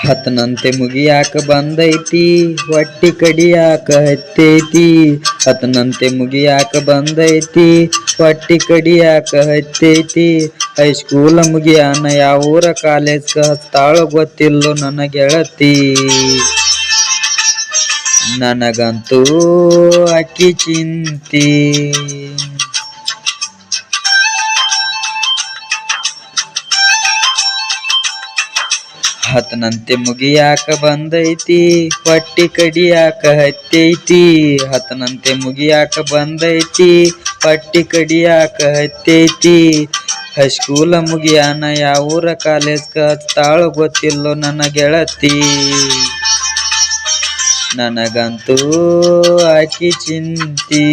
ಹತ್ತನಂತೆ ಮುಗಿಯಾಕ ಬಂದೈತಿ ಹೊಟ್ಟಿ ಕಡಿಯಾಕ ಹತ್ತೈತಿ. ಹತ್ತನಂತೆ ಮುಗಿಯಾಕ ಬಂದೈತಿ ಹೊಟ್ಟಿ ಕಡಿಯಾಕ ಹತ್ತೈತಿ. ಹೈಸ್ಕೂಲ ಮುಗಿಯಾನ ಯಾವೂರ ಕಾಲೇಜ್ಗ ಹತ್ತಾಳೋ ಗೊತ್ತಿಲ್ಲೋ ನನ್ನ ಗೆಳತಿ. ನನಗಂತೂ ಅಕ್ಕಿ ಚಿಂತಿ. ಹತ್ತನಂತೆ ಮುಗಿಯಾಕ ಬಂದೈತಿ ಹೊಟ್ಟಿ ಕಡಿಯಾಕ ಹತ್ತೈತಿ. ಹತ್ತನಂತೆ ಮುಗಿಯಾಕ ಬಂದೈತಿ ಹೊಟ್ಟಿ ಕಡಿಯಾಕ ಹತ್ತೈತಿ. ಹೈಸ್ಕೂಲ ಮುಗಿಯಾನ ಯಾವೂರ ಕಾಲೇಜ್ಗ ಹತ್ತಾಳೋ ಗೊತ್ತಿಲ್ಲೋ ನನ್ನ ಗೆಳತಿ. ನನಗಂತೂ ಅಕ್ಕಿ ಚಿಂತಿ.